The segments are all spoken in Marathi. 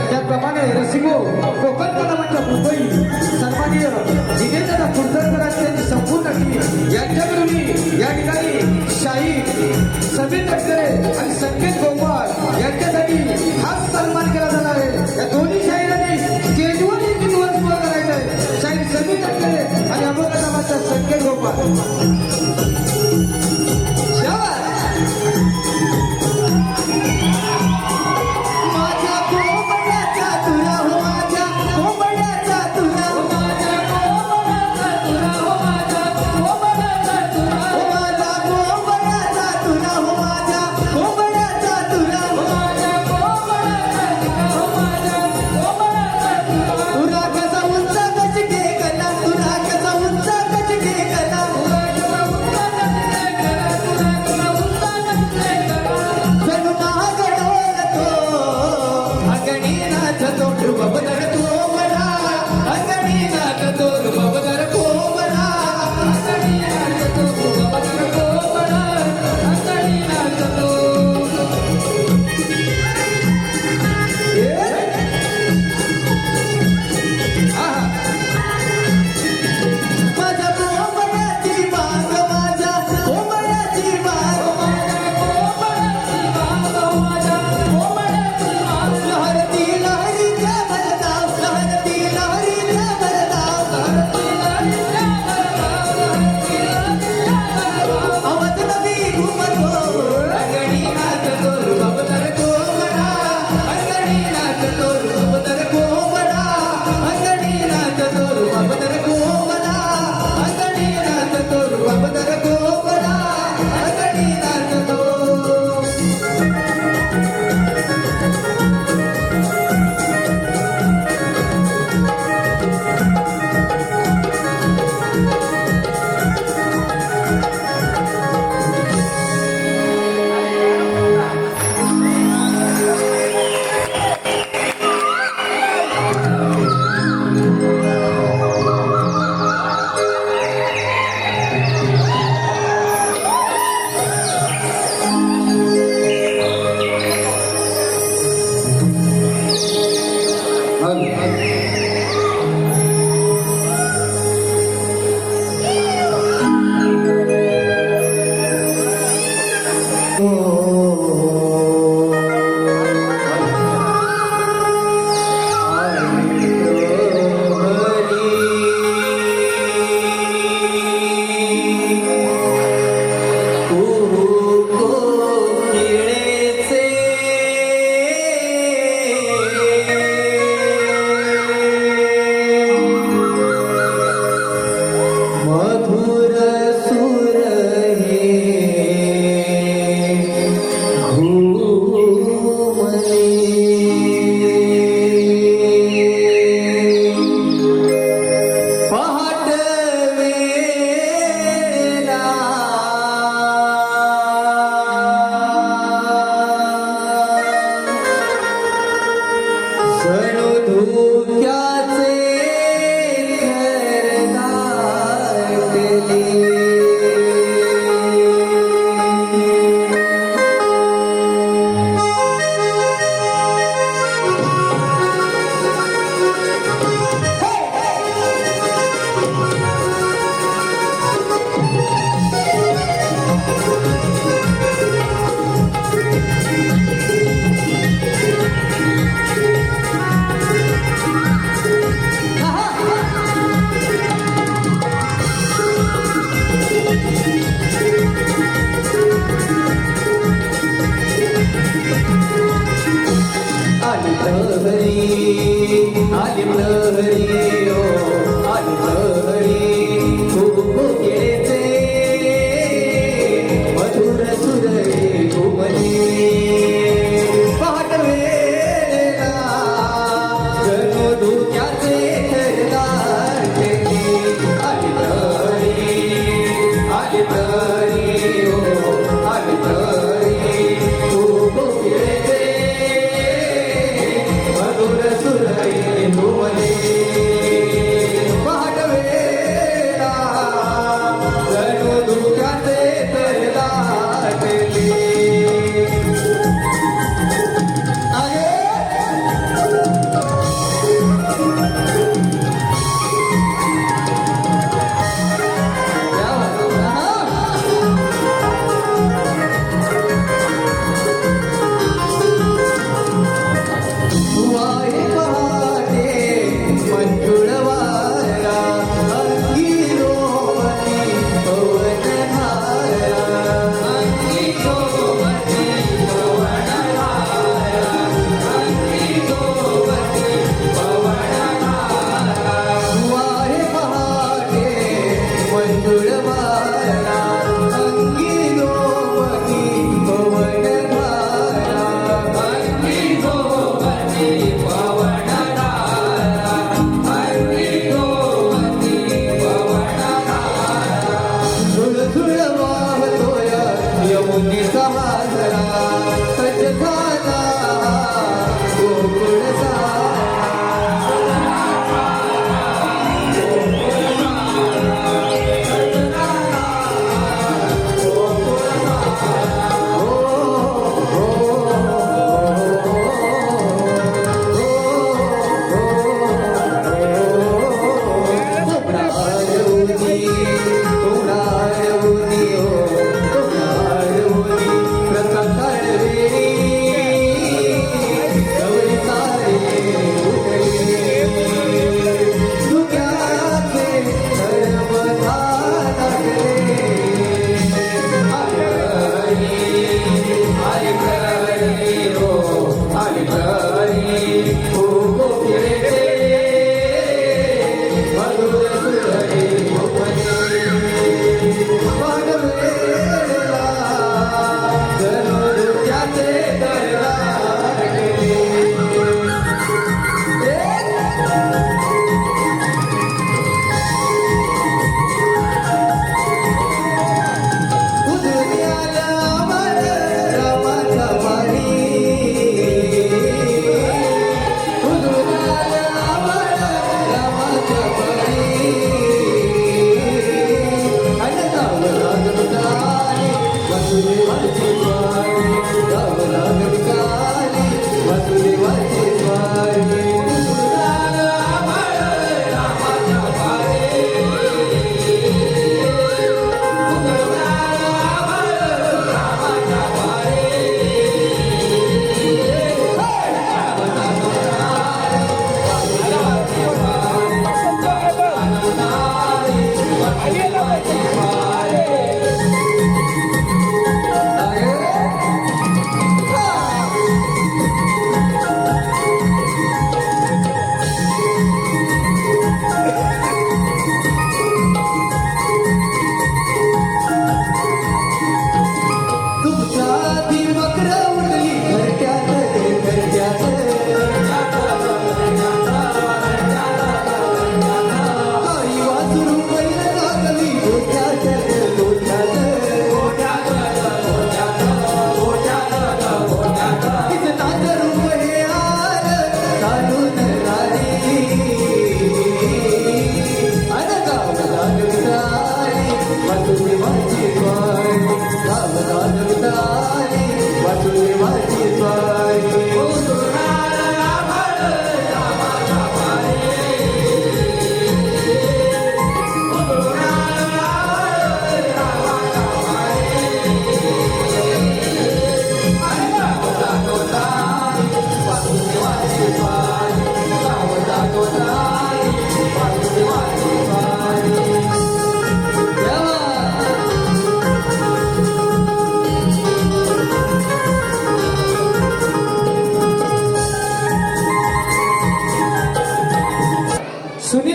त्याप्रमाणे रसिको कोकण कलावंत मुंबई सन्माननीय जितेंद्र कुलकर्णी यांची संपूर्ण टीम यांच्याकडून या ठिकाणी शाही समीर तटकरे आणि संकेत गोपाळ यांच्यासाठी खास सन्मान केला जाणार आहे। या दोन्ही शाहीरांनी स्टेजवर एक दिवस पूर्ण करायचा आहे। शाहीर समीर तटकरे आणि अमोल नावाचा संकेत गोपाळ।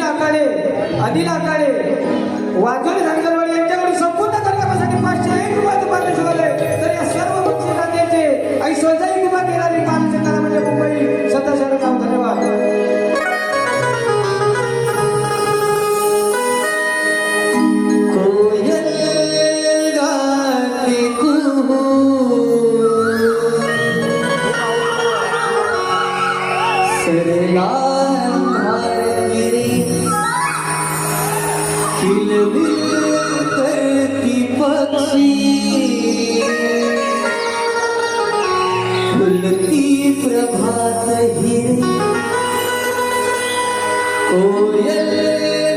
अनिल आकाडे वाजोली धनगरवाडी यांच्याकडून संपूर्ण कार्यक्रमासाठी 501 रुपयाचं पारितोषिक आलंय. तर या सर्व बक्षीस दात्यांचे आई स्वतःही किंवा देणारी बालचंद्रा म्हणजे मुंबई स्वतः नाव धन्यवाद. फुलती प्रभात हिरे कोयल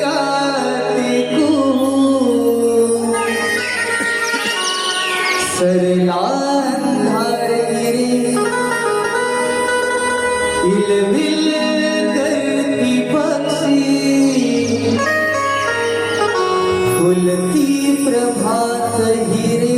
गाते कू सरला अंधार गिरे इलविल करती पक्षी फुलती प्रभात हिरे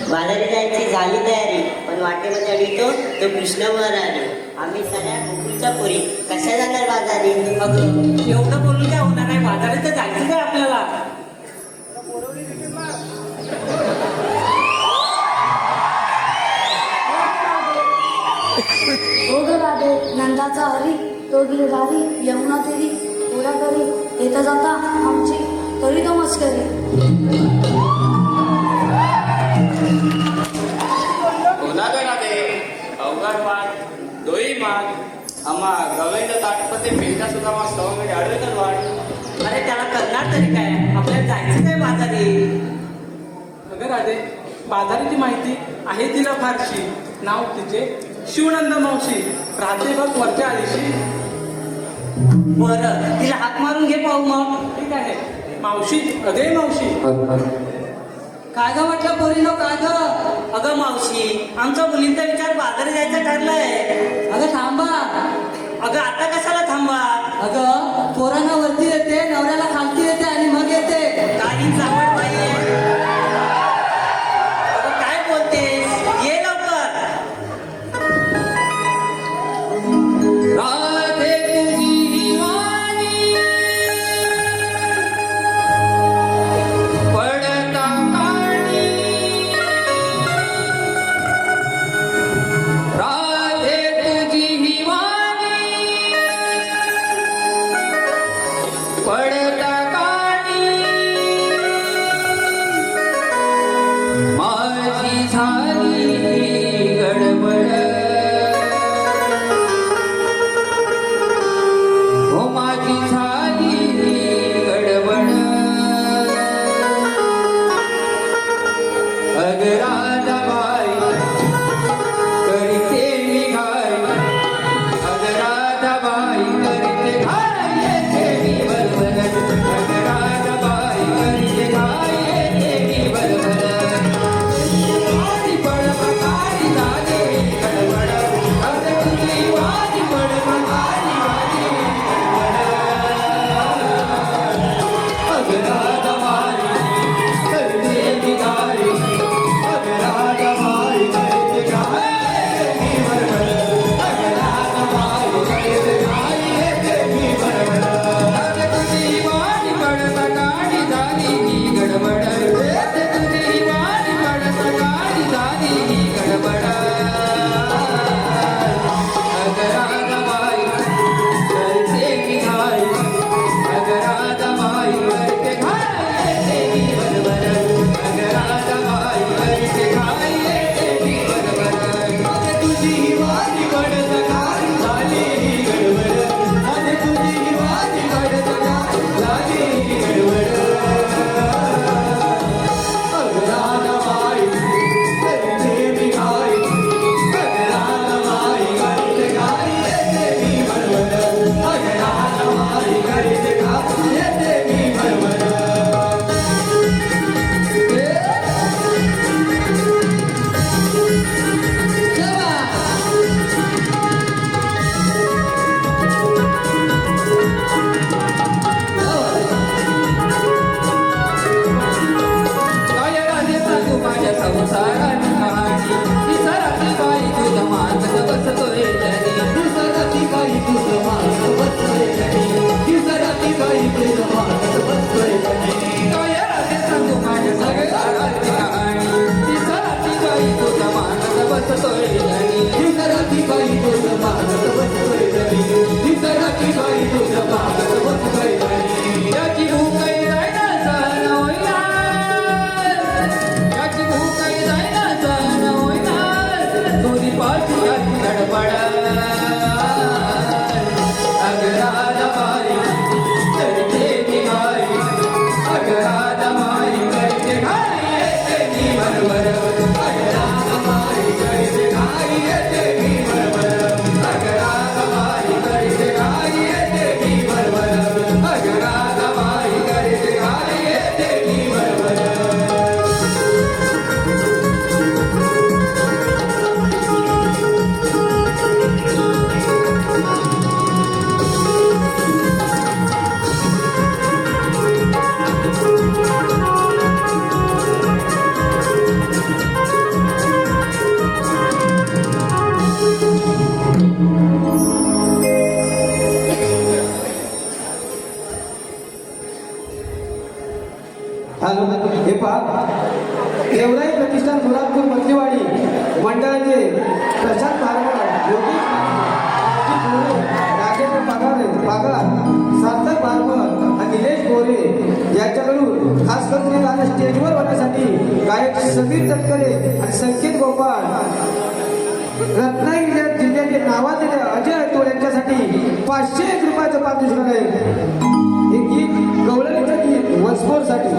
बाजारी जायची झाली तयारी, पण वाटेमध्ये अडवितो तो कृष्णवर आले. आम्ही सगळ्या गोकुळच्या पोरी कशा जाणार बाजारी? एवढं बोलून काय होणार आहे? बाजारात तर जायचंच आहे आपल्याला. ओ ग राधे, नंदाचा हरी तो गिरधारी, यमुना तेरी पुरा करी, येता जाता आमची तरी तो मस्करी. कोणाकडे अवघड पाठ डोई माग आम्हा गवईचं ताटपते पेटा सुद्धा मग सवंगडी आढळतात वाट. अरे त्याला करणार तरी काय? आपल्याला जायचंच आहे बाजारी. अगं राधे, बाजाराची माहिती आहे तिला फारशी. नाव तिचे शिवनंद मावशी, राहते बघ वरच्या आलीशी. बरं, तिला हाक मारून घे पाहू मग. ठीक आहे मावशी, अगे मावशी. काय ग म्हटलं पोरीनो, काय ग? अगं मावशी, आमच्या मुलींचा विचार बाजारी जायचं ठरलंय. अगं थांबा. अगं आता कशाला थांबा? अगं पोरांना वरती येते, नवऱ्याला खालती येते आणि मग येते. काही चावड बाई आहे. अगं काय बोलतेस? ये लवकर. राधे तुझी वाणी पडता काणी, राधे तुझी वाणी पडता काणी, माझी झाली गडबड, हो माझी झाली गडबड, अग राधाबाई करते मी घाई, अग राधाबाई करते घाई, येते मी बरोबर, अग राधाबाई करते घाई, येते मी बरोबर, वारी पडमकारी झाली गडबड, अग तुझी वारी पडमकारी झाली अग राधाबाई करते मी घाई, अग राधाबाई करते घाई, मी बरोबर, अग राधाबाई करते घाई, येते मी बरोबर, अग तुझी वारी पडमकारी झाली गडबड, अग तुझी वारी पडमकारी झाली गडबड, अग राधाबाई करते मी घाई, अग राधाबाई करते घाई, येते मी बरोबर, अग राधाबाई करते घाई, येते मी बरोबर, अग तुझी वारी पडमकारी झाली गडबड, अग तुझी वारी पडमकारी झाली गडबड, अग राधाबाई करते मी घाई, अग राधाबाई करते घाई, येते मी बरोबर, अग राधाबाई करते घाई, येते मी बरोबर. काय राधे सांगू माझ्या संसाराची कहाणी, विसराती बाई तुझं मानस बसतोय जरी, विसराती बाई तुझं मानस बसतोय जरी, विसराती बाई तुझं मानस बसतोय जरी. काय राधे सांगू माझ्या संसाराची कहाणी, विसराती बाई तुझं मानस बसतोय जरी, विसराती बाई तुझं मानस बसतोय जरी, विसराती बाई तुझं मानस बसतोय जरी. याची भूकही जायना सहन होईना, याची भूकही जायना सहन होईना, तुझी पाठी याची धडपड, देवराई प्रतिष्ठान मुरादपूर मधलीवाडी मंडळाचे प्रशांत भारकर, योगेश राजेंद्र पगार, सार्थक भारकर आणि निलेश गोरे यांच्याकडून खास करून आज स्टेजवर होण्यासाठी गायक समीर तटकरे आणि संकेत गोपाळ, रत्नागिरी जिल्ह्याचे नावाजलेले अजय तोड यांच्यासाठी 501 रुपयाचं पारितोषिक आहे. हे गीत गवळणीचं गीत वसपोरसाठी.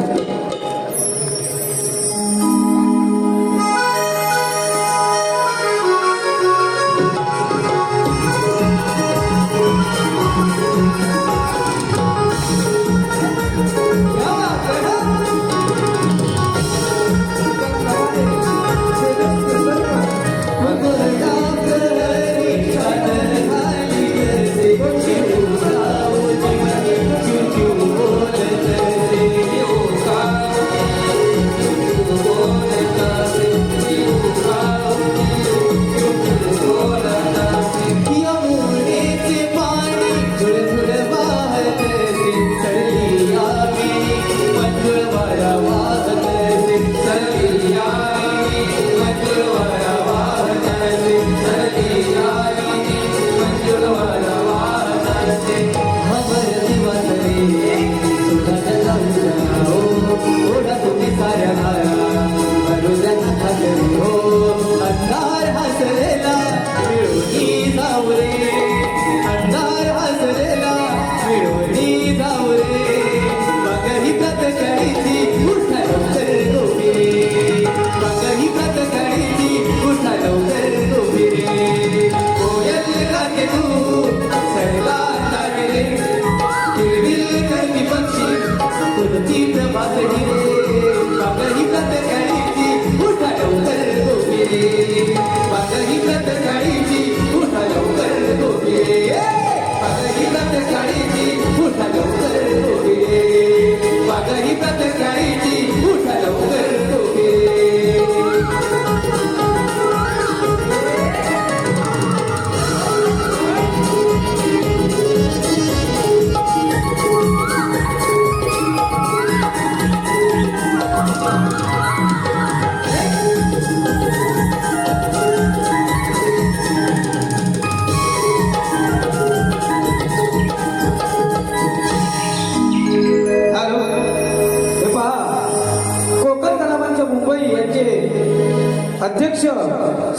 अध्यक्ष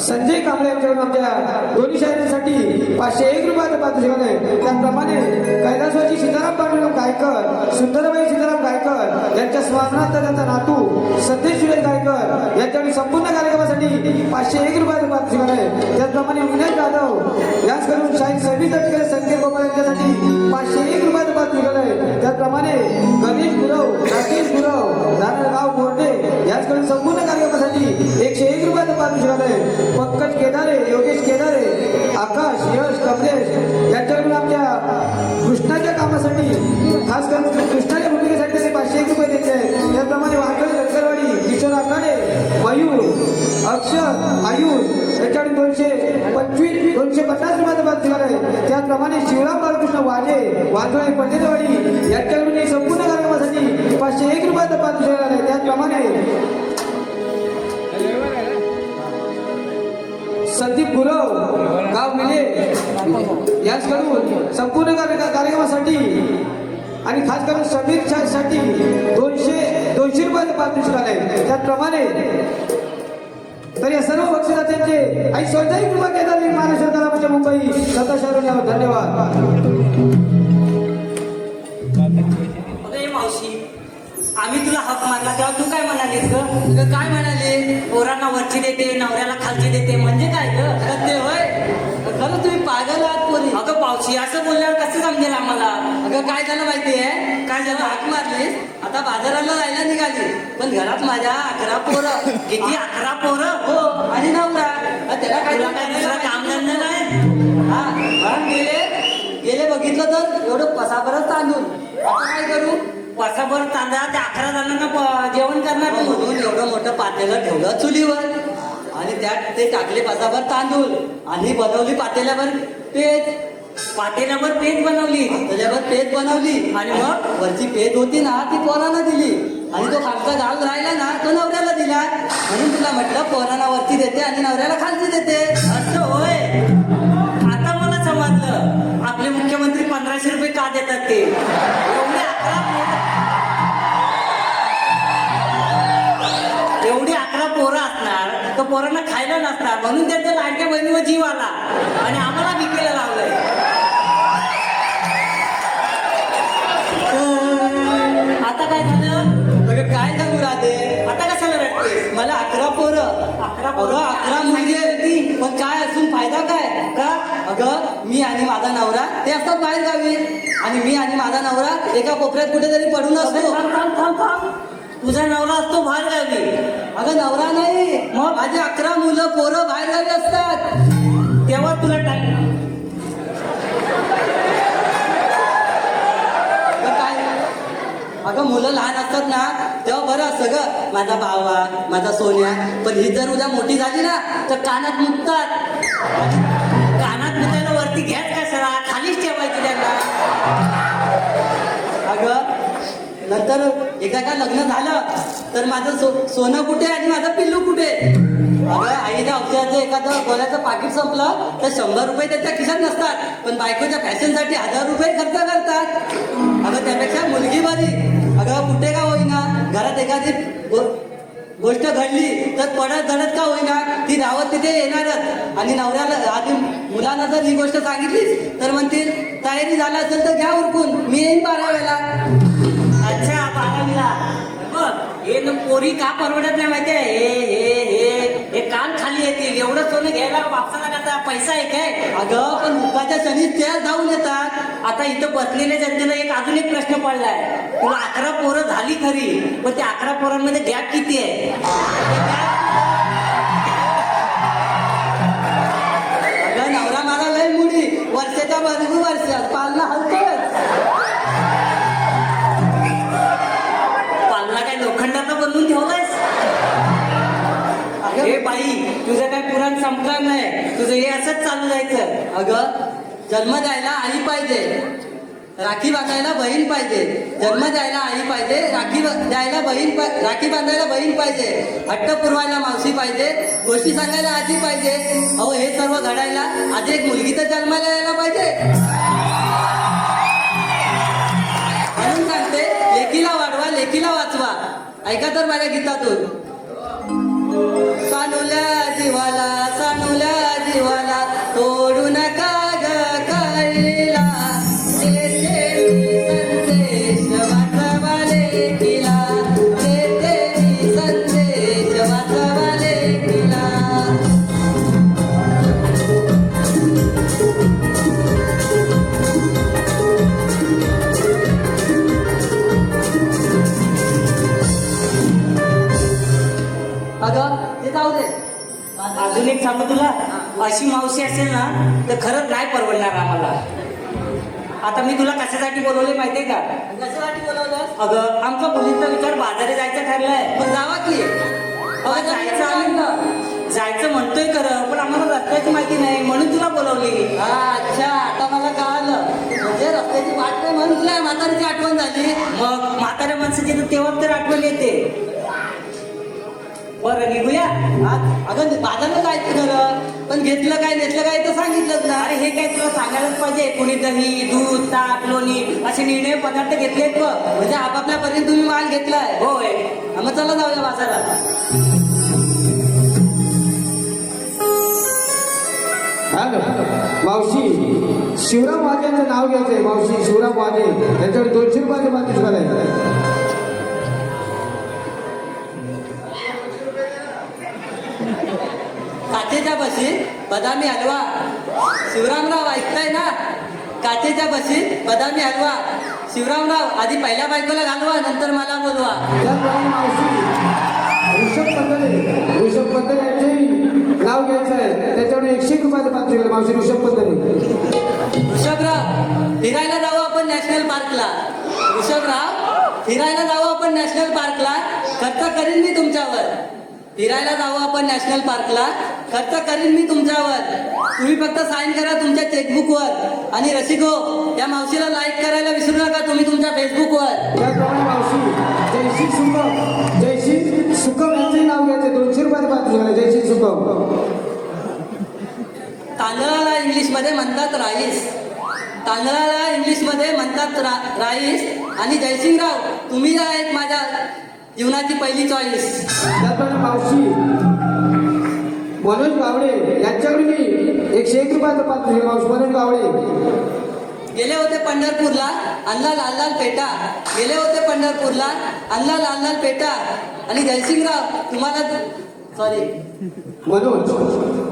संजय कांबळे यांच्याकडून आमच्या दोन्ही शाळांसाठी 501 रुपयाचं पारितोषिक आहे. त्याचप्रमाणे कैलासवासी सीताराम पांडुरंग गायकर, सुंदरबाई सीताराम गायकर यांच्या स्मरणार्थ त्यांचा नातू सतीश सुरेश गायकर यांच्याकडून संपूर्ण कार्यक्रमासाठी 501 रुपयाचं पारितोषिक आहे. त्याचप्रमाणे विनय जाधव यांच्याकडून शाहीर सभी तटकरे, संकेत गोपाळ यांच्यासाठी 501 रुपयाचं पारितोषिक आहे. त्याचप्रमाणे गणेश गुरव, राकेश गुरव, नारायणगाव मोर्डे यांच्याकडून संपूर्ण कार्यक्रमासाठी 101 रुपयाचं पारितोषिक आहे. पंकज केदारे, योगेश केदारे, आकाश, यश, कमलेश यांच्याकडून आमच्या कृष्णाच्या कामासाठी खास करून कृष्णाच्या भूमिकेसाठी ते 501 रुपये द्यायचे आहे. त्याप्रमाणे वाकड, लक्करवाडी, किशोर आखाडे, मयूर, अक्षर, आयुष याच्याकडून 250 रुपयाचं पारितोषिक आहे. त्याचप्रमाणे शिवराम बाळकृष्ण वाजे, वाजवाई, पंडितवाडी यांच्याकडून हे संपूर्ण कार्यक्रमासाठी 501 रुपयाचं पारितोषिक आहे. त्याचप्रमाणे संदीप गुरव, गाव मिले यांच्याकडून संपूर्ण कार्यक्रमासाठी आणि खास करून समीर साठी 200 रुपयाचं पारितोषिक आहे. त्याचप्रमाणे तर या सर्व बक्षिसाचे आणि स्वतःही कृपा केदार महाराष्ट्र कलामंच मुंबई स्वतः शहरून यावर धन्यवाद. अरे मावशी, आम्ही तुला हक मारला तेव्हा तू काय म्हणालीस ग? तुला काय म्हणाले? पोरांना वरची देते, नवऱ्याला खालची देते, म्हणजे काय ग? ते होय, खरं तुम्ही पागल आहात पोरी. अगं पावशी, असं बोलल्यावर कसं समजेल आम्हाला? अगं काय झालं माहितीये? काय झालं? हाक मारली, आता बाजाराला जायला निघाली, पण घरात माझ्या 11 पोरं. किती? 11 पोरं? हो, आणि नवरा. त्याला काय दुसरं काम धंदा नाही. हा, गेले बघितलं तर एवढं पसाभरच तांदूळ. आता काय करू? पसाभर तांदळा त्या 11 जणांना जेवण करणार म्हणून एवढं मोठं पातेलं ठेवलं चुलीवर आणि त्यात ते टाकले पसाभर तांदूळ आणि बनवली पातेल्यावर पेज. पातेल्यावर पेज बनवली, पातेल्यावर पेज बनवली आणि मग वरची पेज होती ना ती पोरांना दिली आणि तो खालचा गाल राहिला ना तो नवऱ्याला दिला. म्हणून तुला म्हटलं पोरांना वरती देते आणि नवऱ्याला खालची देते. असं होय. आता मला समजलं आपले मुख्यमंत्री 1500 रुपये का देतात ते. एवढी 11 पोरं असणार तर पोरांना खायला नसणार म्हणून त्यांच्या लाडक्या बहिणीवर जीव आला आणि आम्हाला भिकेला लावलंय. आता काय झालं? अगं काय सांगू राहते, आता कशाला रडते? मला 11 पोरं. 11 मुलगी होती, पण काय असून फायदा काय का? अगं मी आणि माझा नवरा ते असतात बाहेर गावी आणि मी आणि माझा नवरा एका कोपऱ्यात कुठेतरी पडून असतो. थांब. तुझा नवरा असतो बाहेर गावी. अगं नवरा नाही, मग माझी 11 मुलं पोरं बाहेर गावी असतात. तेव्हा तुला टाइम. काय अगं मुलं लहान असतात ना तेव्हा बरं असतं ग, माझा भावा माझा सोन्या. पण ही जर उद्या मोठी झाली ना तर कानात मुकतात. कानात मुतायला वरती घ्याच कशाला, खालीच ठेवायची त्यांना. अगं नंतर एकदा का लग्न झालं तर माझं सोनं कुठे आणि माझं पिल्लू कुठे? अगं आईने औषधाचं एखादं गोळ्याचं पाकिट संपलं तर 100 रुपये त्याच्या खिशात नसतात, पण बायकोच्या फॅशनसाठी 1000 रुपये खर्च करतात. अगं त्यापेक्षा मुलगी बरी. अगं कुठे का होईना घरात एखादी गोष्ट घडली तर पडत धडत का होईना ती रावत तिथे येणारच. आणि नवऱ्याला आधी मुलांना जर ही गोष्ट सांगितलीच तर म्हणतील तयारी झाला असेल तर घ्या उरकून, मी येईन 12वेला. अच्छा 12वीला. बघ हे पोरी का परवडत नाही माहितीये. हे कान खाली येतील. एवढं सोनं घ्यायला बापसाला करता पैसा आहे काय? अगं पण मुखाच्या शनी त्या जाऊन येतात. आता इथं बसलेल्या जनतेला अजून एक प्रश्न पडलाय. तुला 11 पोरं झाली खरी, पण त्या 11 पोरांमध्ये गॅप किती आहे? अगं नवरा माझा लय मुडी, वर्षाच्या बरोबर वर्षात पालना हलतोच. पालना काय लोखंडाचा बनवून ठेवलायस? हे बाई तुझं काय पुराण संपणार नाही. तुझं हे असंच चालू जायचं. अगं जन्म द्यायला आई पाहिजे, राखी बांधायला बहीण पाहिजे. जन्म द्यायला आई पाहिजे, राखी द्यायला बहीण राखी बांधायला बहीण पाहिजे. हट्ट पुरवायला मावशी पाहिजे, गोष्टी सांगायला आजी पाहिजे. अहो हे सर्व घडायला आधी एक मुलगी तर जन्माला यायला पाहिजे. म्हणून सांगते लेकीला वाढवा, लेकीला वाचवा. ऐका तर माझ्या गीतातून. सानुल्या जीवाला तोडू नका ग काळीला. देते मी संदेश वाचवा लेकीला, देते मी संदेश वाचवा लेकीला. अगं ते जाऊ दे. अजून एक सांगू तुला, अशी मावशी असेल ना तर खरंच नाही परवडणार आम्हाला. आता मी तुला कशासाठी बोलवले माहितीये का? कशासाठी बोलवलं? अगं आमचा मुलींचा विचार बाजारी जायचं ठरलंय. पण जावा की. जायचं आम्ही जायचं म्हणतोय खरं, पण आम्हाला रस्त्याची माहिती नाही म्हणून तुला बोलवली. अच्छा आता मला कळालं. म्हणजे रस्त्याची वाट नाही म्हणून तुला म्हातारीची आठवण झाली. मग म्हाताऱ्या माणसाची तर तेव्हा तर आठवण येते. बरं निघूया. अगं बाजारला जायचं खरं, पण घेतलं काय नेतलं काय तर सांगितलंच ना. अरे हे काय तुला सांगायलाच पाहिजे. कोणी दही दूध ताक लोणी असे निर्णय पदार्थ घेतलेत बघ. म्हणजे आपापल्या पर्यंत तुम्ही माल घेतलाय. होय. मग चला जाऊया बाजारात. हॅलो मावशी, शिवराम वाजेचं नाव घ्यायचंय. मावशी शिवराम वाजे त्यांच्याकडे 200 रुपयाचे बाकीच करायचं. काचेच्या बशीत बदामी हलवा. शिवरामराव ऐकताय ना? काचेच्या बशीत बदामी हलवा. शिवरामराव आधी पहिल्या बायकोला घालवा, नंतर मला बोलवा. त्याचप्रमाणे मावशी ऋषभ पंत यांचेही नाव घ्यायचं आहे. त्याच्याकडे 101 रुपयाचे बाकीच करायचं. मावशी ऋषभ पंत. ऋषभराव फिरायला जाऊ आपण नॅशनल पार्कला. ऋषभराव फिरायला जाऊ आपण नॅशनल पार्कला. खर्च करीन मी तुमच्यावर. फिरायला जाऊ आपण नॅशनल पार्कला. खर्च करीन मी तुमच्यावर. तुम्ही फक्त साईन करा तुमच्या चेकबुकवर. आणि रसिको या मावशीला लाईक करायला विसरू नका तुम्ही तुमच्या फेसबुकवर. त्याचप्रमाणे मावशी जयश्री सुकम यांचंही नाव घ्यायचं 200 रुपयाचं पात्र झालं जयश्री सुकम. तांदळाला इंग्लिशमध्ये म्हणतात राईस. तांदळाला इंग्लिशमध्ये म्हणतात राईस. आणि जयसिंगराव तुम्ही आहेत माझ्या जीवनाची पहिली चॉईस. त्याप्रमाणे मावशी मनोज गावडे यांच्याकडून मी 101 रुपयाचं पात्र झालं. मावशी मनोज गावडे गेले होते पंढरपूरला आणला लाल लाल पेटा. गेले होते पंढरपूरला आणला लाल लाल पेटा. आणि जयसिंगराव तुम्हाला सॉरी मनोज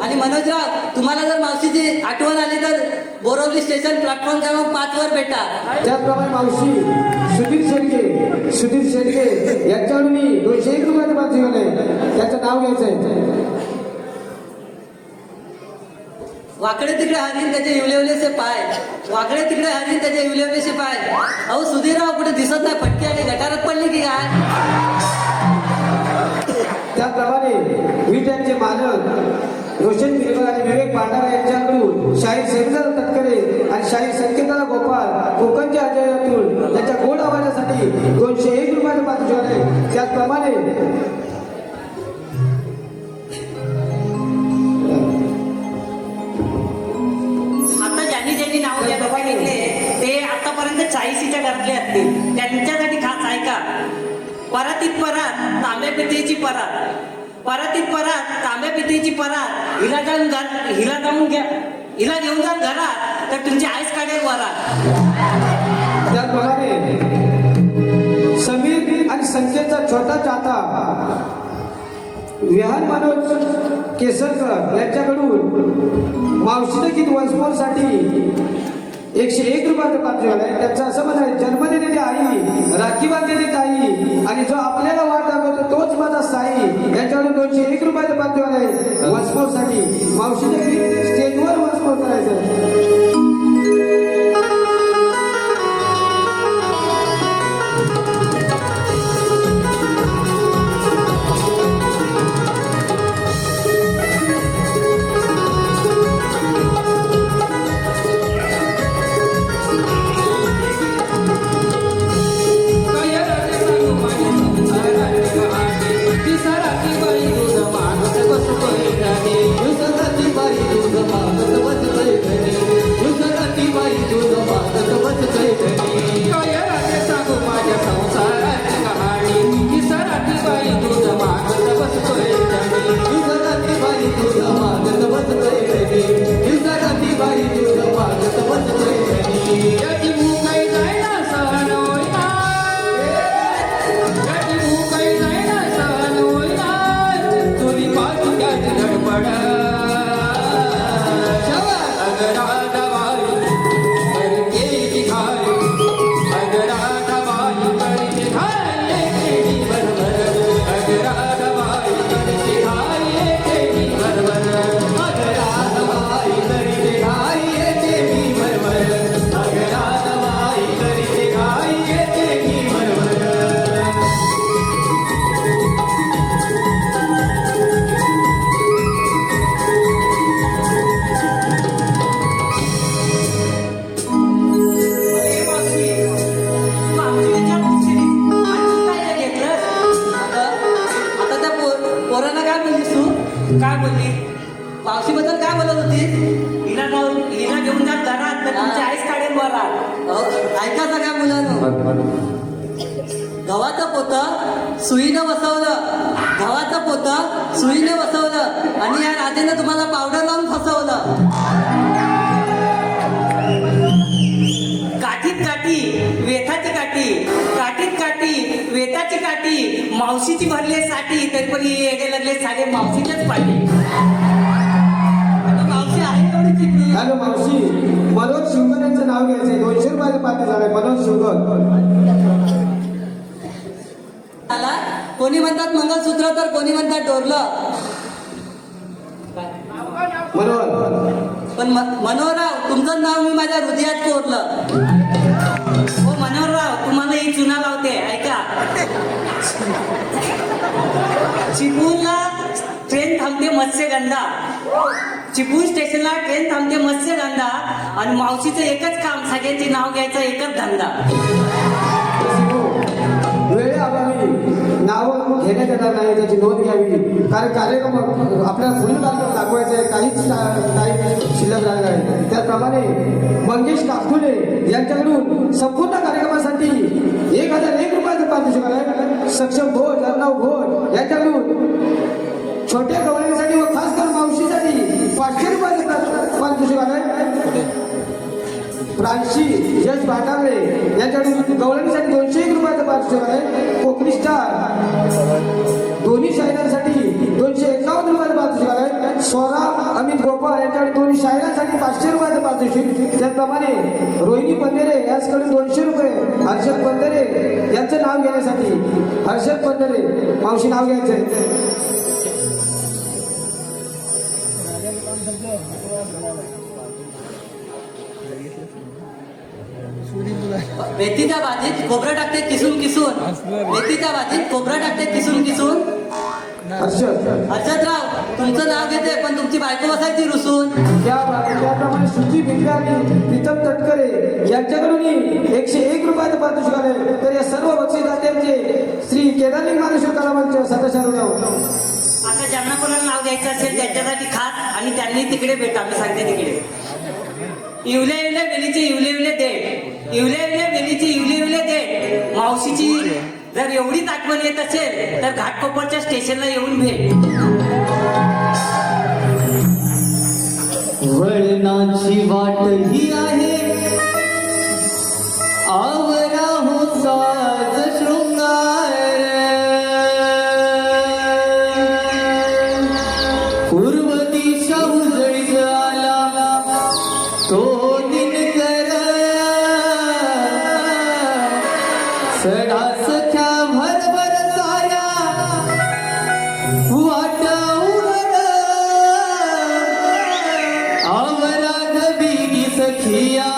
आणि मनोजराव तुम्हाला जर मावशीची आठवण आली तर बोरवली स्टेशन प्लॅटफॉर्म क्रमांक 5 वर भेटा. त्याचप्रमाणे मावशी सुधीर शेडके यांच्याकडून मी 201 रुपयाचं पात्र झालंय. त्याचं नाव घ्यायचंय. वाकडे तिकडे हरीन त्याचे इवलेवलेसे पाय. वाकडे तिकडे हरीन त्याचे इवलेवलेसे पाय. अहो सुधीरराव कुठे दिसत नाही. फटके आले गटारात पडली की काय. त्याप्रमाणे विट्यांचे मालक रोशन गिरकर आणि विवेक भांडारा यांच्याकडून शाहीर सेविंद्र तटकरे आणि शाहीर संकेताला गोपाल कोकणच्या अजय अतुल यांच्या गोड आवाजासाठी 201 रुपयाचं पात्र झालंय. त्याचप्रमाणे आता ज्यांनी नाव या लोकांनी घेतले ते आतापर्यंत 40च्या घरातले असतील. त्यांच्यासाठी खास ऐका. परातीत परात तांब्या पितळीची परात. परातीत परात तांब्या पितळीची परात. हिला घेऊन जा घरात तर तुमची आईस काढेल वरात. त्याचप्रमाणे समीर आणि संकेतचा छोटा चाहता विहान मनोज केसरकर यांच्याकडून मावशीचं गीत वंशमोरसाठी 101 रुपयाचं पात्र झालंय. त्यांचं असं म्हणणं आहे जन्म दिलेली आई राखी बांधलेली ताई आणि जो आपल्याला वाट दाखवतो तोच माझा साई. यांच्याकडून 201 रुपयाचं पात्र झालंय वंशमोरसाठी. मावशीचं गीत स्टेजवर वंशमोर करायचं. काय बोलली? मावशीबद्दल काय बोलत होती? हिला घेऊन जा घरात तर तुमची आईस काढेल वरात. ऐका सगळ्या मुलांनो. गव्हाचं पोतं सुईनं बसवलं. गव्हाचं पोतं सुईनं बसवलं आणि या राधेनं तुम्हाला पावडर लावून फसवलं. काठीत काठी वेताची काठी. काठीत काठी वेताची काठी. मावशीची भरले साठी तरी पण येडे लागले साडे मावशीच्याच पाठी. मावशी आहे एवढी चिकली. हॅलो मावशी मनोज शिवकर यांचं नाव घ्यायचंय 200 रुपयाचं पात्र झालंय. मनोज शिवकर. कोणी म्हणतात मंगळसूत्र तर कोणी म्हणतात डोरलं. पण मनोहरराव तुमचं नाव मी माझ्या हृदयात कोरलं. हो मनोहरराव तुम्हाला ही चुना लावते ऐका. चिपळूणला ट्रेन थांबते मत्स्यगंधा. चिपळूण स्टेशनला ट्रेन थांबते मत्स्यगंधा आणि मावशीचं एकच काम सगळ्यांची नाव घ्यायचं एकच धंदा. वेळेअभावी नाव घेण्यात येणार नाही त्याची नोंद घ्यावी कारण कार्यक्रम आपल्याला पुढील कार्यक्रम दाखवायचा आहे काहीच टाईम शिल्लक राहिला आहे त्याप्रमाणे मंगेश काकुले यांच्याकडून संपूर्ण कार्यक्रमासाठी 1001 रुपयाचं पारितोषिक आहे सक्षम घोष अर्णव घोष यांच्याकडून छोट्या गवळणीसाठी व खास करून मावशीसाठी 500 रुपयाचं पारितोषिक आहे प्रांशी यश भाटावळे यांच्याकडून गवळणीसाठी 201 रुपयाचं पारितोषिक आहे कोकणी स्टार दोन्ही शाहिरांसाठी 251 रुपयाचं पारितोषिक आहे स्वरा अमित गोपाळ यांच्याकडे दोन्ही शाहिरांसाठी 500 रुपयाचं पारितोषिक त्याचप्रमाणे रोहिणी पंधरे यांच्याकडून 200 रुपये हर्षद पंधरे यांचं नाव घेण्यासाठी हर्षद पंधरे मावशी नाव घ्यायचंय मेथीच्या भाजीत खोबरं टाकते किसून किसून मेथीच्या भाजीत खोबरं टाकते किसून किसून हर्षदराव तुमचं नाव घेते पण तुमची बायको बसायची रुसून त्याप्रमाणे सुची भिंगारी प्रीतम तटकरे यांच्याकडून 101 रुपयाचं पारितोषिक आहे तर या सर्व बक्षीसदात्यांचे श्री केदारलिंग मानेश्वर कलामंच सदस्य आता ज्यांना कोणाला नाव घ्यायचं असेल त्यांच्यासाठी खास आणि त्यांनी तिकडे भेटा मी सांगते तिकडे इवले इवले वेलीचे इवले इवले देठ इवले इवले वेलीची इवले इवले देठ मावशीची जर एवढीच आठवण येत असेल तर घाटकोपरच्या स्टेशनला येऊन भेट वळणाची वाट ही आहे आवरा हो साज शृंगार पूर्व दिशा उजळीत आला तो दिनकर सडा सख्या भरभर साऱ्या वाटावर आवरा गबीगी सखिया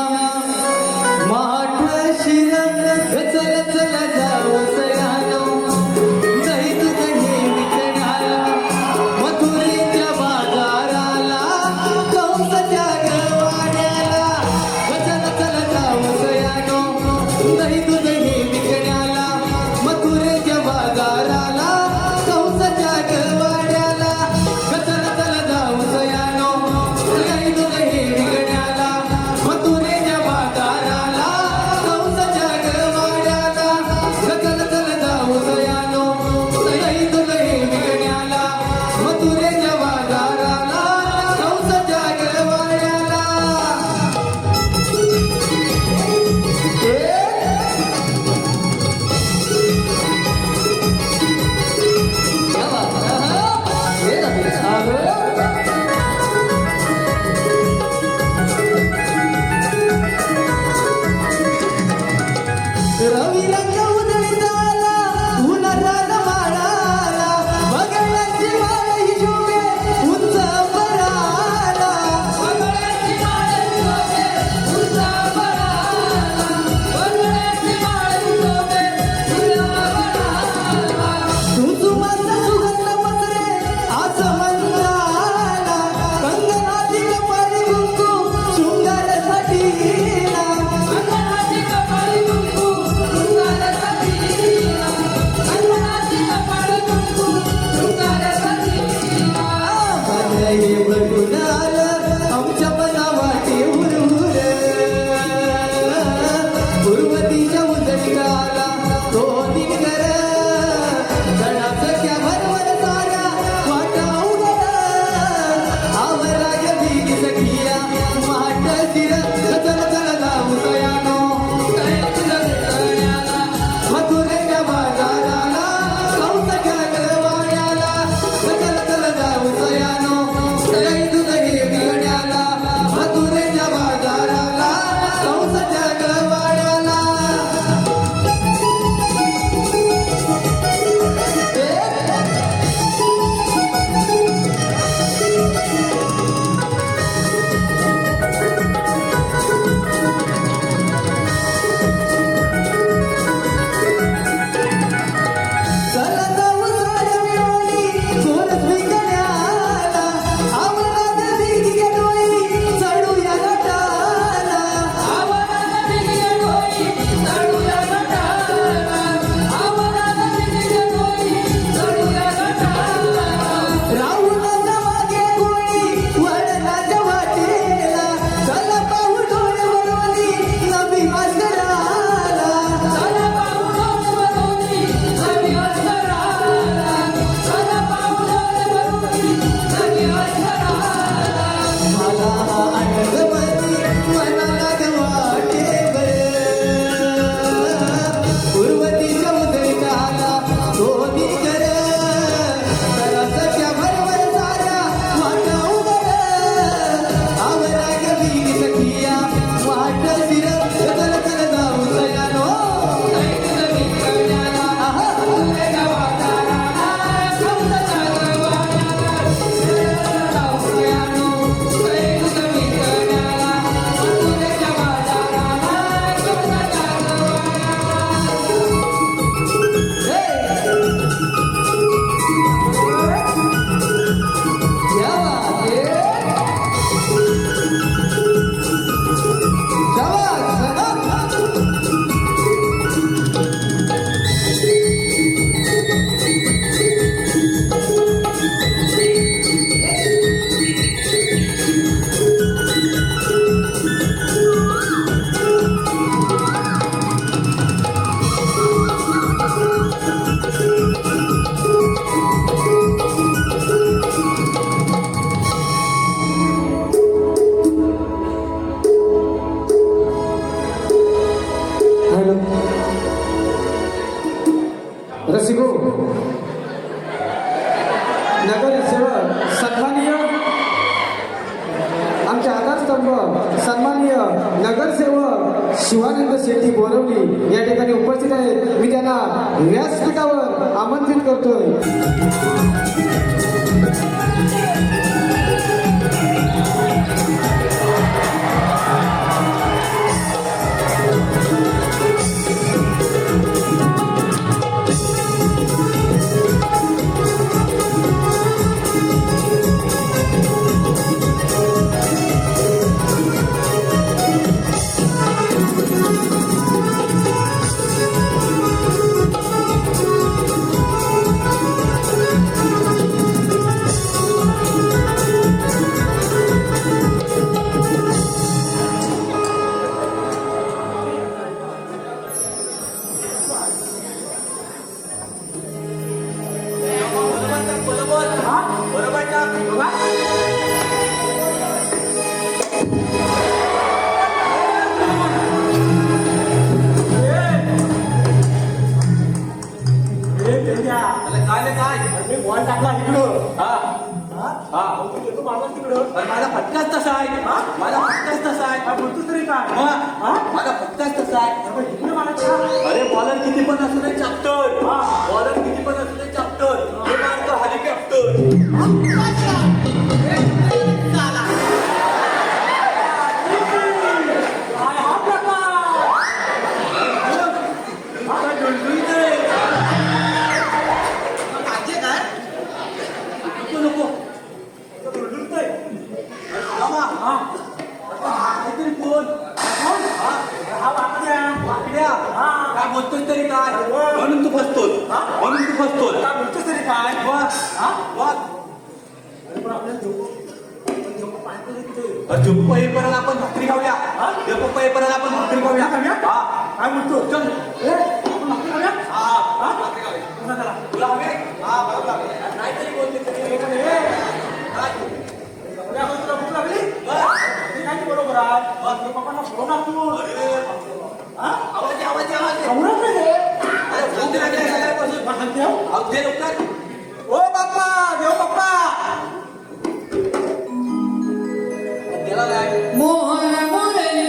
रसिको नगरसेवक सन्माननीय आमचे आधारस्तंभ सन्माननीय नगरसेवक शिवानंद शेट्टी बोरवली या ठिकाणी उपस्थित आहेत. मी त्यांना व्यासपीठावर आमंत्रित करतोय. माझा फटकाच तसा आहे. माझा फटकाच तसा आहे. बोलतो तरी काय माझा फटकाच तसा आहे. अरे बॉलर किती पण असू दे चॅप्टर. बॉलर किती पण असू दे चॅप्टर. हे मारतो हेलिकॉप्टर. काय बोलतोस तरी काय म्हणून तू फसतोस. म्हणून तू फसतोस. काय बोलतोस तरी काय झोप येईपर्यंत आपण भाकरी खाऊया. झोप येईपर्यंत आपण भाकरी खाऊया. काय बोलतो चल तुला हवे नाहीतरी बोलते भूक लागली बरोबर आहे. पप्पांना फोन टाकतो. आवाज आवाज आवाज ओ बाप्पा देव बाप्पा गेला काय मोहन मुरली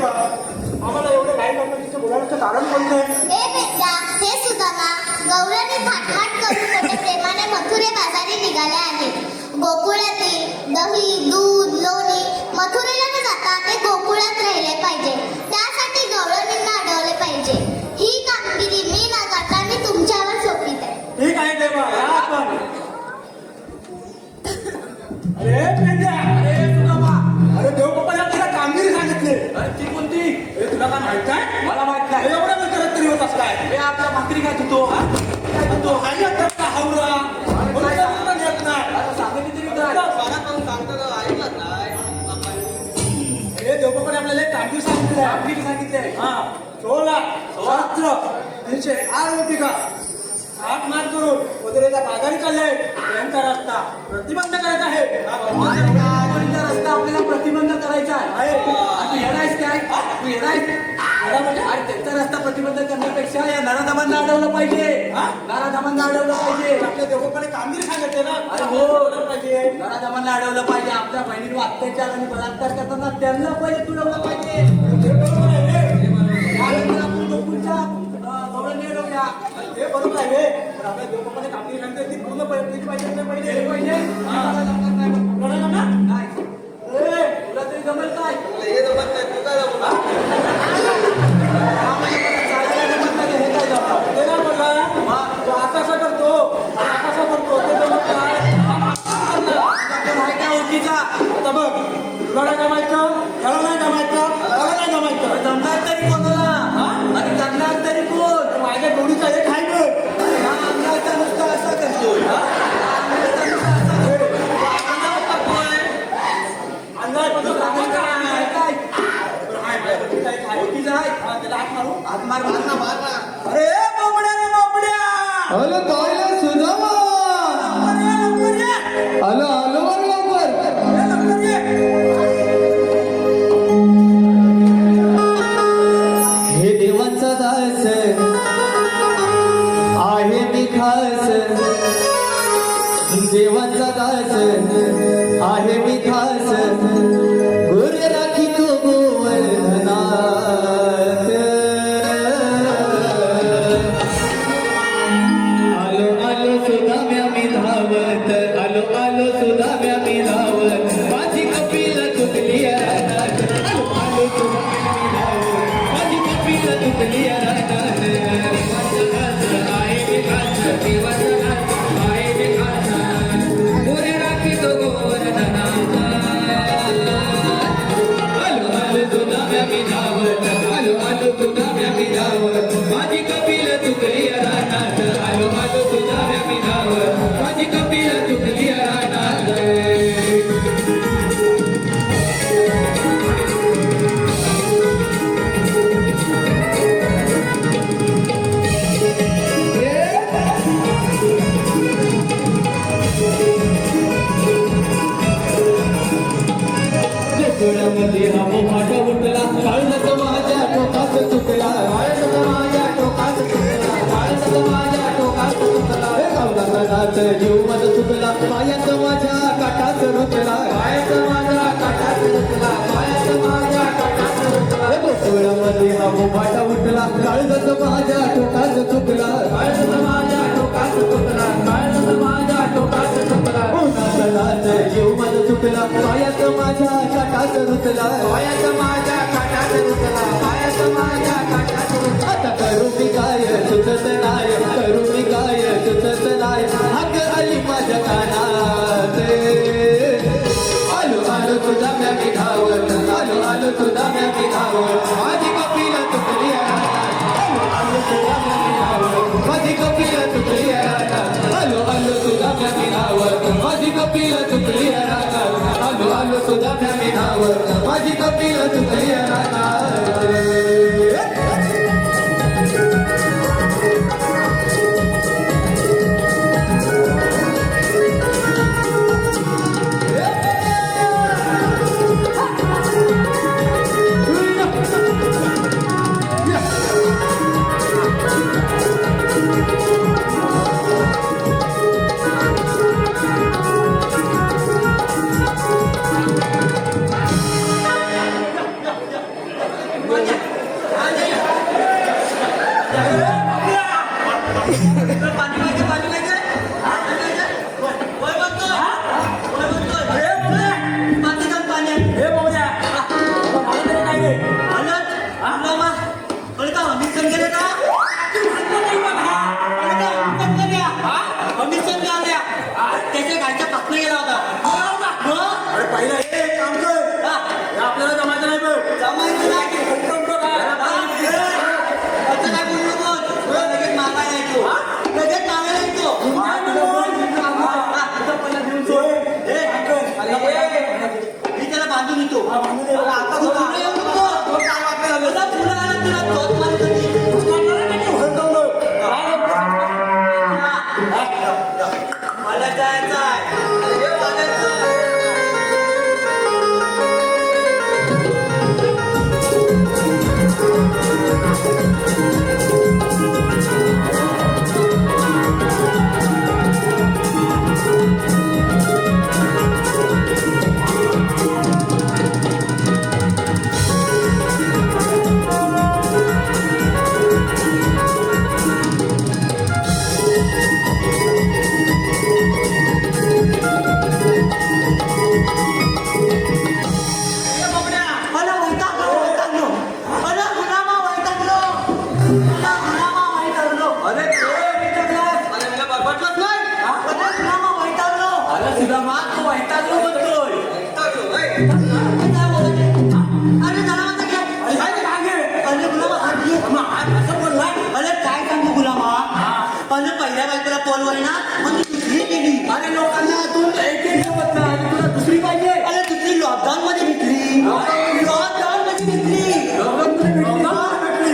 बा आम्हाला एवढं घाई लागलं तिचं बोलायचं कारण कोणतं आहे? ए बेटा हे सुदामा गौराने थाटमाट करून मोठ्या प्रेमाने मथुरे बाजारी निघाले आहेत. गोकुळातील दही दूध लोणी मथुरेला न जाता ते गोकुळात राहिले पाहिजे. त्यासाठी गौरानींना अडवले पाहिजे. ही कामगिरी मी न करता मी तुमच्यावर सोपवित आहे. ठीक आहे देवा या आपण. अरे पेंड्या, अरे सुदामा, अरे देवबापाने आपल्याला कामगिरी सांगितली. ती कोणती? हे तुला काय माहित आहे? मला माहित नाही. एवढं विचारत तरी होत असताय. हे आपला भाकरी काय धुतो काय तू हायला करता हावरा कोणता येत नाही. सांगितली तरी हे देवबापाने आपल्याला एक कामगिरी सांगितली आहे. कामगिरी सांगितली हा 16 शास्त्र त्यांचे आरोपिका हात मार करून मधुरेच्या बाजारी चालले. त्यांचा रस्ता प्रतिबंध करायचा आहे. रस्ता आपल्याला प्रतिबंध करायचा आहे. तू येणारस काय? तू येणारस? अरे त्यांचा रस्ता प्रतिबंध करण्यापेक्षा या नराधमांना अडवलं पाहिजे. नराधमांना अडवलं पाहिजे. आपल्या देवबापाने कामगिरी सांगितले ना. अरे हो पाहिजे नराधमांना अडवलं पाहिजे. आपल्या बहिणीवर अत्याचार आणि बलात्कार करताना त्यांना पहिले तुडवलं पाहिजे. आपण गोकुळच्या गौरवने अडवल्या. हे बरोबर आहे पण आपल्या देवबापाने कामगिरी सांगितली ती पूर्ण पाहिजे पहिले पहिले नाही तुला तरी जमल काय? आकाशा करतो आकाशा करतो ते जमत काय ओळखीचा आता बघ तुला नाही जमायचं त्याला नाही जमायचं त्याला नाही जमायचं जमणार तरी कोणाला आणि जगणार तरी कोण? माझ्या डोळीचा एक आहे बघ हा अंगाचा नुसता असा करतोय. अरे बोबड्या रे बोबड्या हॅलो काय सुदामा हॅलो हॅलो लवकर हे देवांचा दास आहे मी खास देवांचा दास आहे मी खास गुर राखी तो गोवर्धनात आलो आलो सुदाम्या मी धावत आलो आलो सुदाम्या मी धावत माझी कपिल तुटली रानात आलो आलो सुदाम्या मी धावत माझी कपिल तुटली रानात आहे मी खास देवाचा दास आहे मी खास गुर राखी तो गोवर्धनात आलो आलो सुदाम्या मी धावत आलो आलो सुदाम्या मी धावत माझी कपिल तुटली रानात आलो आलो सुदाम्या मी धावत माझी कपिल तुटली रानात गोकुळामध्ये हा मोठा उठला काळजाचा माझ्या टोकात चुकला काळजाचा माझ्या टोकात चुकला काळजाचा माझ्या टोकात चुकला गावला नाच जीव माझा चुकला पायात माझ्या काटात रुतला पायात माझ्या काटात रुतला पायात माझ्या काटात रुतला गोकुळामध्ये हा मोठा उठला काळजाचा माझ्या टोकात चुकला काळजाचा माझ्या टोकात चुकला काळजाचा माझ्या टोकात चुकला उन्हाचा नाच जीव माझा चुकला पायात माझ्या काटात रुतला पायात माझ्या काटात रुतला पायात माझ्या काटात रुतला आता करू मी काय सुचत नाही करू मी काय सुचत नाही हाक आली माझ्या कानात आलो आलो तुझा म्या मी धावत आलो आलो तुझा म्या मी धावत माझी कपिल तुटली आलो आलो तुझा म्या मी धावत माझी कपिल तुटली आलो आलो तुझा म्या मी धावत माझी कपिल तुटली आलो आलो तुझा म्या मी धावत माझी कपिल तुटली गायच्या पाकनं गेला होता मग? अरे पहिला हे काम कर हे आपल्याला जमायचं नाही बघ जमायचं नाही की हुकूम बघा. असं काय बोलू नकोस. तुला लगेच मागायला येतो लगेच मागायला येतो मी त्याला बांधून येतो आता तू पुढे येऊ नको. तुला आला तुला तोच मारतो मी. मला जायचं आहे. हे वागायचं आहे. मला वैतागलो. मला गुलामा वैतागलो. अरे अरे मला बरबटलंच नाही मला गुलामा वैतागलो. अरे सुद्धा माग तू वैतागलो म्हणतोय काय बोलायचे? अरे जरा माझा घ्या. काय मागे अरे गुलामा हात घे. असं बोललाय अरे काय सांगू गुलामा अरे पहिल्या बायकोला पोलवाय ना म्हणजे दुसरी केली. अरे लोकांना तू एक ठेवत नाही तुला दुसरी पाहिजे अरे दुसरी लॉकडाऊन मध्ये घेतली. लॉकडाऊन मध्ये घेतली.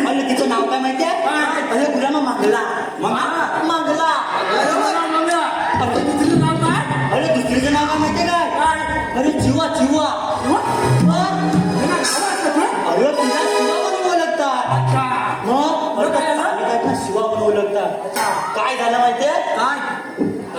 अरे तिचं नाव काय माहितीये? अरे गुलामा मागला. मागला. अरे दुसरीचं नाव काय अरे दुसरीचं नाव काय माहितीये काय? अरे चिवा चिवा. अरे तिला शिवा म्हणून ओळखतात. मग अरे शिवा म्हणून ओळखतात. काय झालं माहितीये काय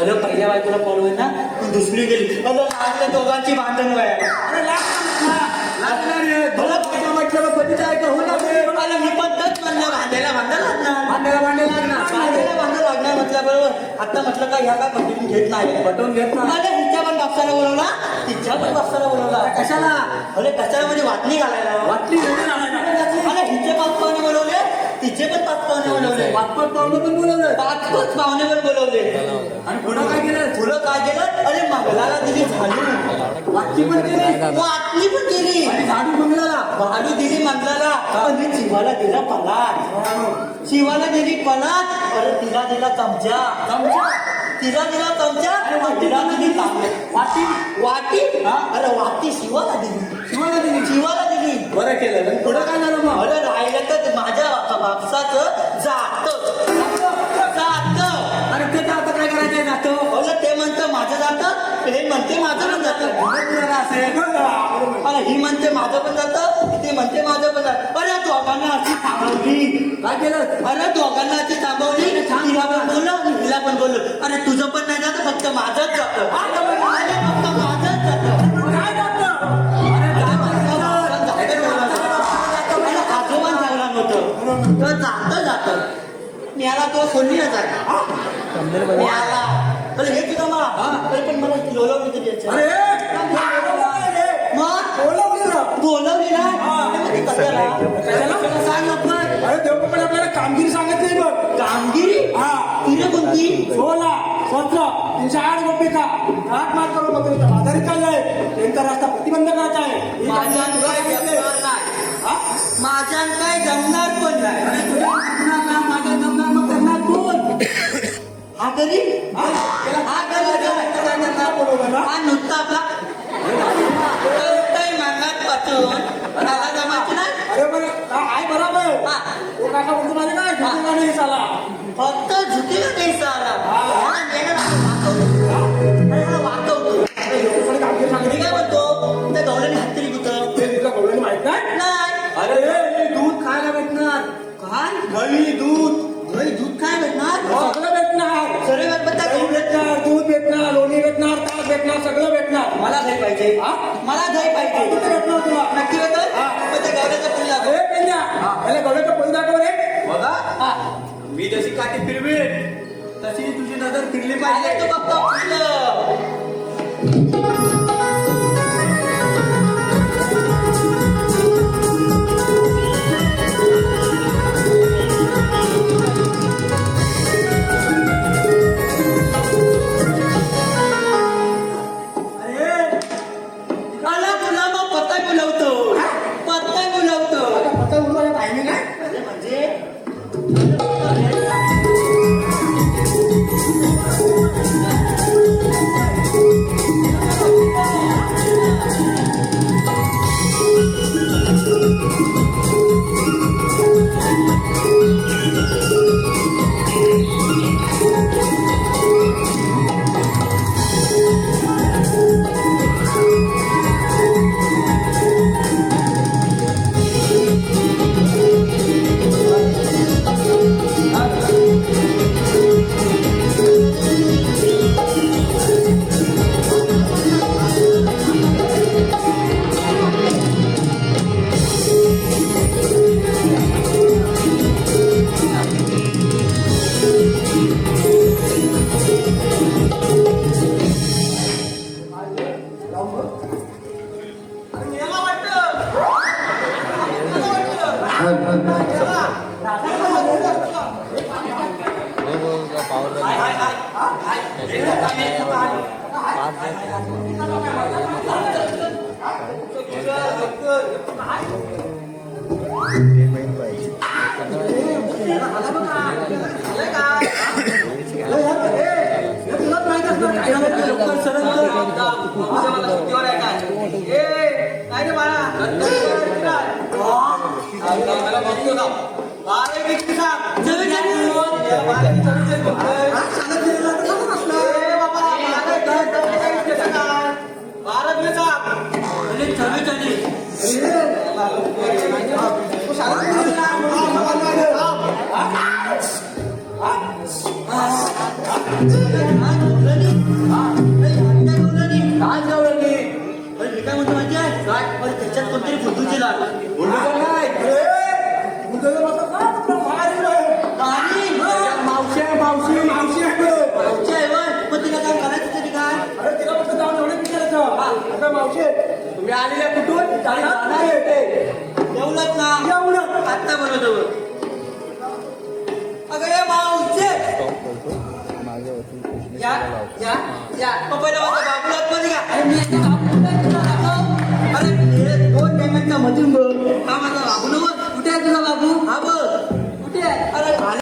अरे पहिल्या बायकोला पळवून ना तू दुसरी गेली. अरे लागल्या दोघांची भांडण व्हायला. अरे लागणार रे भलं पाहिजे म्हटलं कधीच ऐका होणार रे अरे मी पण तेच म्हणलं भांडायला भांडण लागणार. भांड्याला भांडे लागणार भांडायला भांडण लागणार म्हटल्याबरोबर आता म्हटलं का ह्या काय पटवून घेत नाही. पटवून घेत नाही अरे हिच्या पण बापसाला बोलवला तिच्या पण बापसाला बोलवला. कशाला अरे कशाला म्हणजे वाटणी घालायला. वाटली घेऊन आणायला अरे हिचे पाच पाहुणे बोलवले तिचे पण पाच पाहुणे बोलवले. पाचपट पाहुणे पण बोलवलं पाच पाहुणे पण बोलवले. आणि पुढं काय केलं तुला काय केलं? अरे मंगलाला दिली झाडू. वाटली पण केली वाटणी पण केली. आणि झाडू बंगल्याला भाडू दिली मंगलाला आणि शिवाला दिला पलाट. शिवाला दिली पलाट. अरे तिला दिला चमचा. तिला दिला चमचा आणि तिला दिली तांबे. वाटी वाटी. अरे वाटी शिवाला दिली. शिवाला दिली. बरं केलं आणि पुढं काय झालं मग अरे राहिलं तर माझ्या बापसाचं जात. अरे ते आता काय करायचंय जातं अरे ते म्हणतं माझं जातं हे म्हणते माझं पण जातं. असेल अरे ही म्हणते माझं पण जातं ती म्हणते माझं पण जातं. अरे दोघांना अशी थांबवली. काय केलं अरे दोघांना अशी थांबवली. तिला पण बोललो हिला पण बोललो. अरे तुझं पण नाही जात फक्त माझंच जातं. अरे फक्त माझंच जातं. काय जातं आजोबान ठेवला नव्हतं तर जातं जातं. मिळाला तो सोडलीच आहे. मिळाला अरे हे तुझा मला अरे पण मला बोलवली तरी यायचं. अरे मग बोलवलं बोलवली ना कशाला सांग लवकर. अरे देव पण आपल्याला कामगिरी सांगत नाही बघ कामगिरी तिने कोणती 16 17 308 गोपिका 8 मार्क करून बघतो इथं आधारित चाललंय त्यांचा रस्ता प्रतिबंध करायचा आहे माझ्या काय जमणार नाही. माझ्या काय जमणार पण नाही. अरे तुझ्या जमणार ना माझ्या जमणार मग करणार कोण हा करी हा करी हा नुसता आपला काही मागात पाठवून मला जमायचं नाही. अरे बरं आहे बरोबर तो काका म्हणतो माझे काय झुकेगा नाही साला फक्त झुकेला नाही साला. वाकवतो लोकांकडे कामगिरी मी सांगितली काय म्हणतो त्या गवड्याने हात तरी कुठं ते तुला गवळणी माहित नाही नाही. अरे हे दूध खायला भेटणार काय दही दूध घरी दूध काय भेटणार सगळं भेटणार सगळे गणपत्या दही भेटणार दूध भेटणार लोणी भेटणार ताक भेटणार सगळं भेटणार मला दही पाहिजे. मला दही पाहिजे. कुठे भेटणार तुला नक्की भेटल. मग त्या गवड्याचा फुल लागो. हे पेंड्या याला गवळ्याचं पोळी दाखव रे हा मी जशी काठी फिरवी तशी तुझी नजर फिरली पाहिजे पाहिजे तो बघतो फुलं. लवकर सरळ काय म्हणतो माहिती आहे त्याच्यात कोणतरी फुटूची लाग मावशी आहे मावशी मावशी आहे पण तिला काय करायचं तरी काय अरे तिला फक्त जाऊन एवढं विचारायचं मावशी तुम्ही आलेल्या कुठून एवढंच ना एवढं आत्ता बरोबर अगं या मावशी या पहिला माझा बाबूलात मध्ये का अरे दोन टायमांचा मधून बोल हा माझा बाबू नव्हत कुठे आहे तुझा बाबू हा बघ कुठे आहे अरे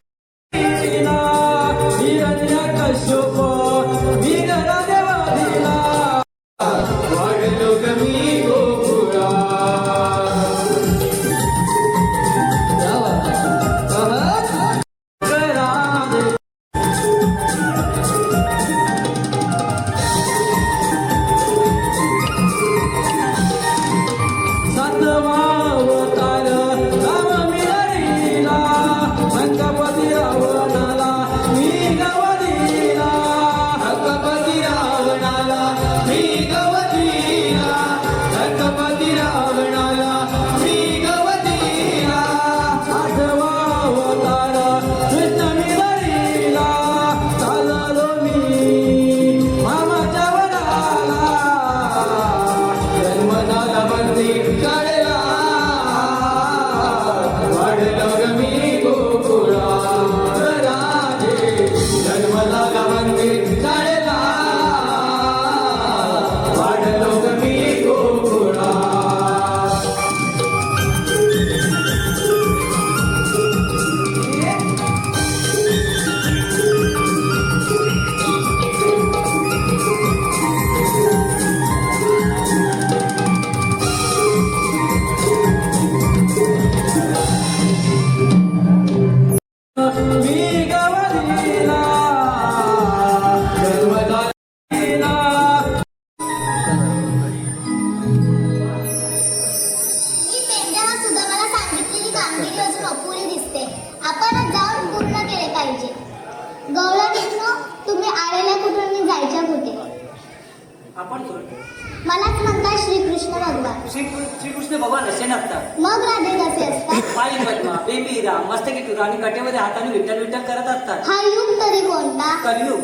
मलाच म्हणतात श्रीकृष्ण भगवान. श्रीकृष्ण भगवान असे नसतात. मग राधे कसे असतात? बाई पद्मा, बेबी राम, मस्तकी तुरा आणि कटेमध्ये हाताने विठ्ठल विठ्ठल करत असतात. हा युग तरी कोणता? कलियुग.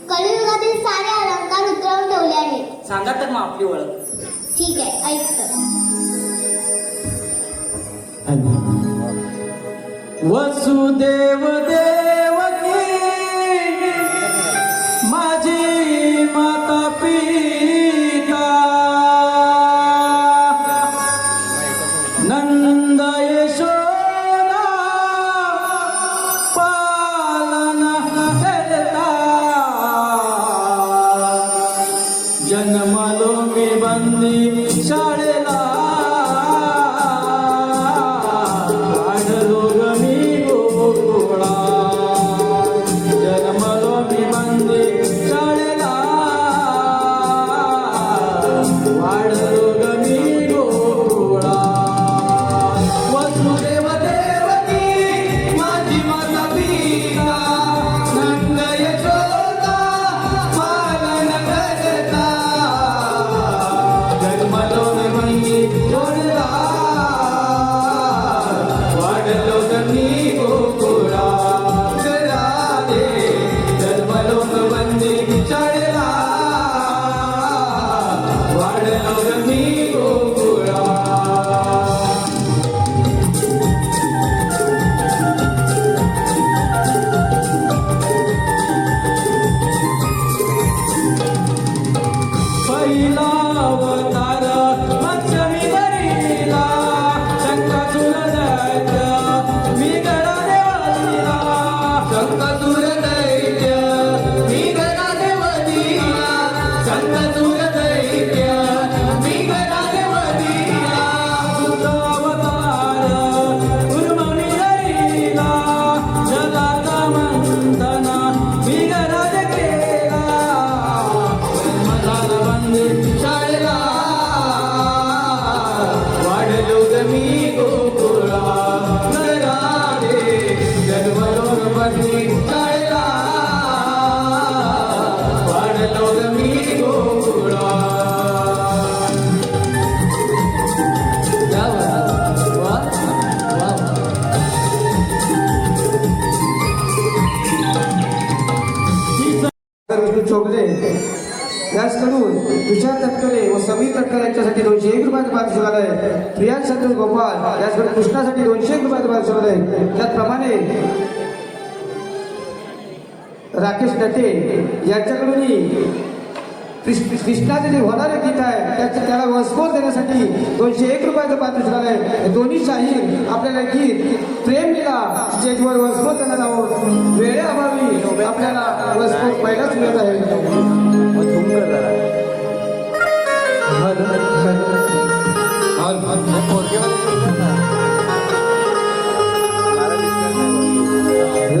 कलियुगातील सारे अलंकार उतरवून ठेवले आहेत. सांगा तर मग आपली ओळख. ठीक आहे, ऐकतो. वसुदेव देवकी माझी माता पिता, नंद यशोदा पालना करता, जन्मलो मी बंदी शाळेला, वाढलो तुषार तटकरे व समीर तटकरे यांच्यासाठी 201 रुपयाचं पारितोषिक आहे. प्रिया संतोष गोपाळ याचकडे कृष्णासाठी 201 रुपयाचं पारितोषिक आहे. त्याचप्रमाणे राकेश नटे यांच्याकडून कृष्णाचे जे होणारे गीत आहे त्याला वसपोर देण्यासाठी 201 रुपयाचं पारितोषिक आहे. दोन्ही शाहीर आपल्याला गीत प्रेम लीला स्टेजवर वसपोर देणार आहोत. वेळेअभावी आपल्याला वसपोर पहिलाच मिळत आहे.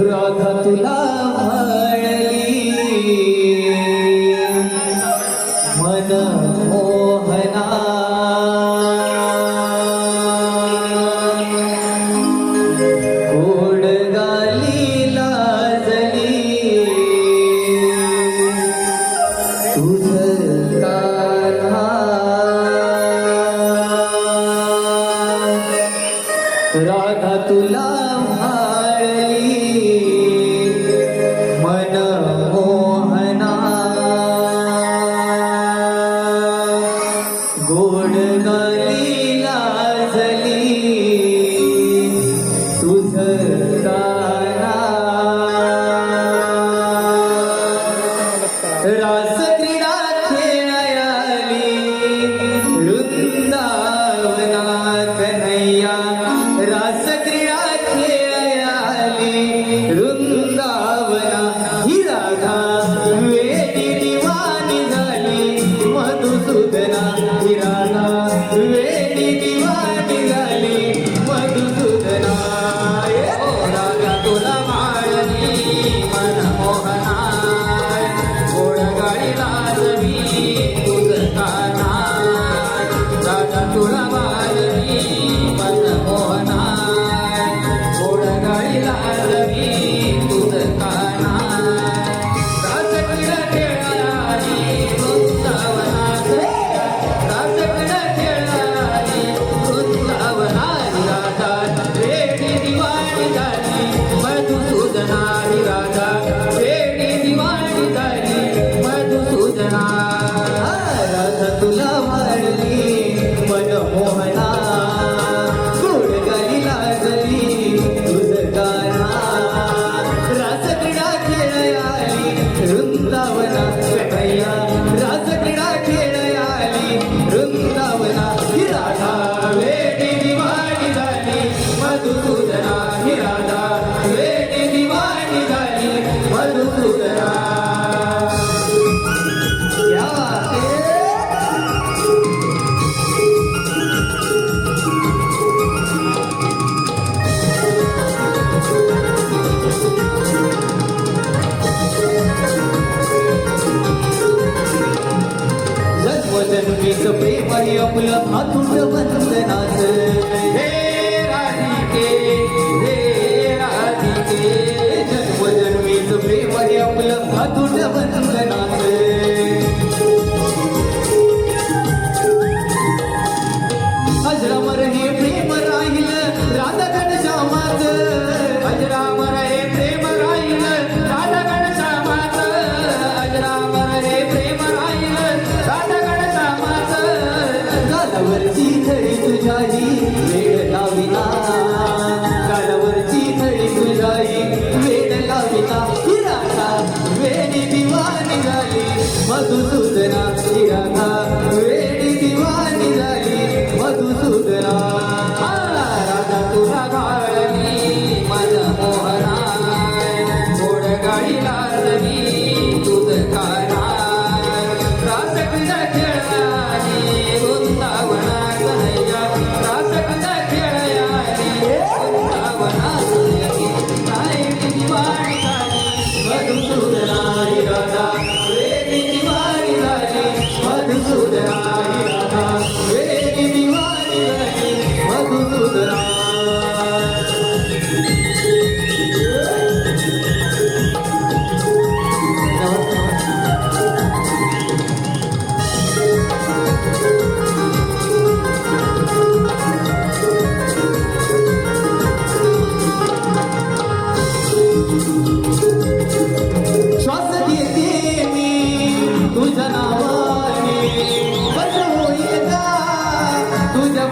राधा तुला भाळली मन मोहना गोड गाली लाजली तुझ कान्हा राधा तुला मन मोहना गोड गाली लाजली तुझ काना रास क्रीडा खेळायली वृंदावना कन्हैया रास क्रीडा खेळायली वृंदावना ही राधा वेडी दिवानी झाली मधुसूदना ही राधा वेडी दिवानी झाली मधुसूदना ओ राधा तुला माळली मन मोहना गोड गाडी लाजवी तुझ काना राधा तुला माळली मन मोहना गोड गाडी लाजवी तुझ काना रासक्रीडा खेळाली वृंदावनात रासक्रीडा खेळाली वृंदावनात राधा वेडी दिवाणी झाली मधुसूदना ही राधा वेडी दिवाणी झाली मधुसूदना राधा तुला वाढली मन मोहना गोड गाली लाजली तुझ गाना रास क्रीडा खेळायली वृंदावना कन्हैया रास क्रीडा खेळायली वृंदावना ही राधा वेडी दिवाणी झाली मधुसूदना ही राधा वेडी दिवाणी झाली मधुसूदना क्या बात है? जन्मजन्मीचं प्रेम आहे आपलं अतुट वंदनाचं हे राधिके जन्मजन्मीचं प्रेम आहे आपलं अतुट वंदनाचं अजरामर हे प्रेम राहिलं राधा घनश्यामाचं अजरामर हे प्रेम राहिलं राधा घनश्यामाचं अजरामर हे प्रेम राहिलं राधा घनश्यामाचं गालावरची थळी तुझ्याही वेळ लाविना गालावरची थळी तुझ्याही वेळ लाविना ही राधा वेडी दिवाणी झाली मधुसूदना ही राधा वेडी दिवाणी झाली मधुसूदना राधा तुला भाळली मन मोहना गोड गाडी लाजली तुझ काना रास क्रीडा खेळाली वृंदावना कन्हैया रास क्रीडा खेळाली वृंदावना कन्हैया वेडी दिवाणी झाली मधुसूदना ही राधा वेडी दिवाणी झाली मधुसूदना ही राधा वेडी दिवाणी झाली मधुसूदना तुझ्या